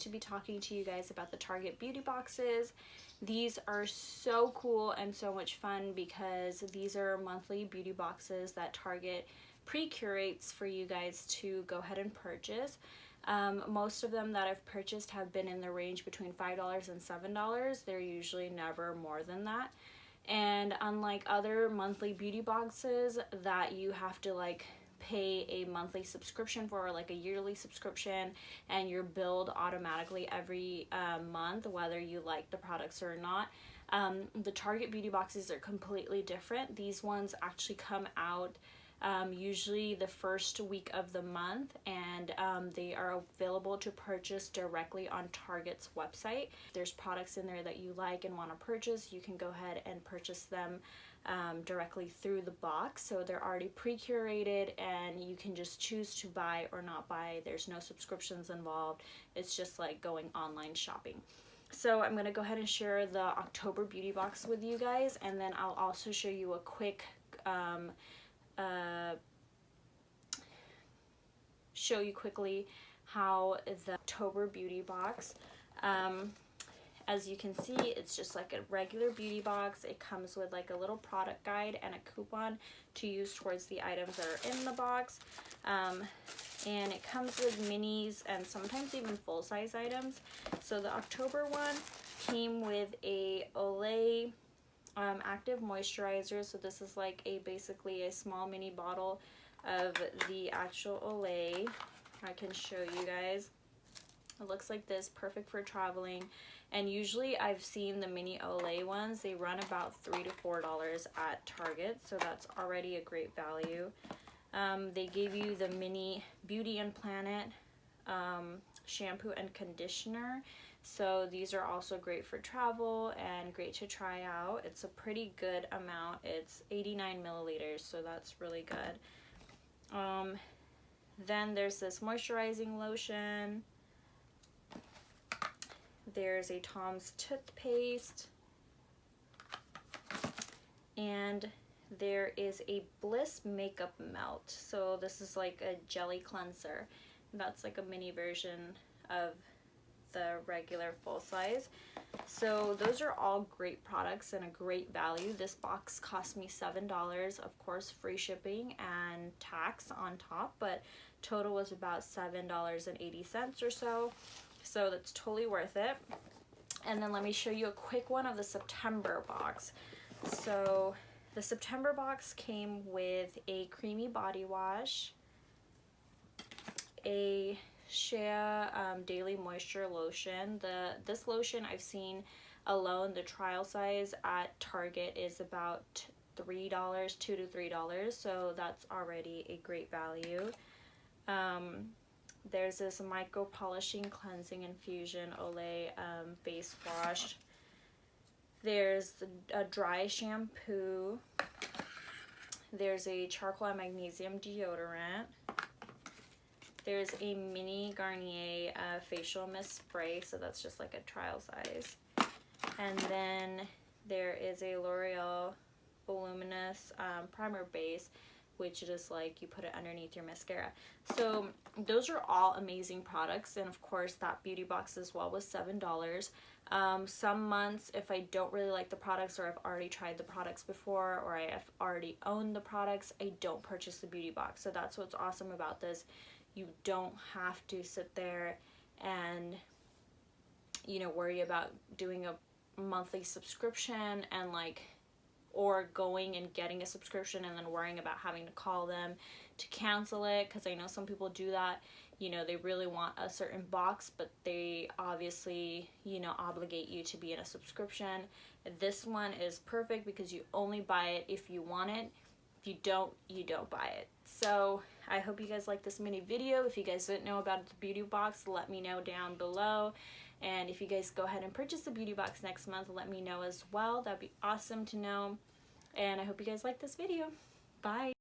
to be talking to you guys about the Target beauty boxes. These are so cool and so much fun because these are monthly beauty boxes that Target pre-curates for you guys to go ahead and purchase. Most of them that I've purchased have been in the range between $5 and $7. They're usually never more than that. And unlike other monthly beauty boxes that you have to like pay a monthly subscription for, or like a yearly subscription, and you're billed automatically every month whether you like the products or not, the Target beauty boxes are completely different. These ones actually come out usually the first week of the month, and they are available to purchase directly on Target's website. If there's products in there that you like and want to purchase, you can go ahead and purchase them directly through the box. So they're already pre-curated and you can just choose to buy or not buy. There's no subscriptions involved. It's just like going online shopping. So I'm going to go ahead and share the October beauty box with you guys, and then I'll also show you a quick show you quickly how the October beauty box, as you can see, it's just like a regular beauty box. It comes with like a little product guide and a coupon to use towards the items that are in the box, and it comes with minis and sometimes even full-size items. So the October one came with a Olay active moisturizer. So this is like basically a small mini bottle of the actual Olay. I can show you guys. It looks like this, perfect for traveling. And usually I've seen the mini Olay ones, they run about $3 to $4 at Target, so that's already a great value. They gave you the mini Beauty and Planet shampoo and conditioner. So these are also great for travel and great to try out. It's a pretty good amount. It's 89 milliliters, so that's really good. Then there's this moisturizing lotion. There's a Tom's toothpaste. And there is a Bliss makeup melt. So this is like a jelly cleanser. That's like a mini version of the regular full size. So those are all great products and a great value. This box cost me $7, of course free shipping and tax on top, but total was about $7.80 or so. So that's totally worth it. And then let me show you a quick one of the September box. So the September box came with a creamy body wash, a Shea Daily Moisture Lotion. This lotion I've seen alone, the trial size at Target is about $3, $2 to $3, so that's already a great value. There's this micro polishing cleansing infusion Olay face wash. There's a dry shampoo. There's a charcoal and magnesium deodorant. There's a mini Garnier facial mist spray, so that's just like a trial size. And then there is a L'Oreal voluminous primer base, which is like you put it underneath your mascara. So those are all amazing products, and of course that beauty box as well was $7. Some months, if I don't really like the products, or I've already tried the products before, or I have already owned the products, I don't purchase the beauty box. So that's what's awesome about this. You don't have to sit there and, you know, worry about doing a monthly subscription and like, or going and getting a subscription and then worrying about having to call them to cancel it, because I know some people do that. You know, they really want a certain box, but they obviously, you know, obligate you to be in a subscription. This one is perfect because you only buy it if you want it. If you don't buy it. So I hope you guys like this mini video. If you guys didn't know about the beauty box, let me know down below. And if you guys go ahead and purchase the beauty box next month, let me know as well. That'd be awesome to know. And I hope you guys like this video. Bye.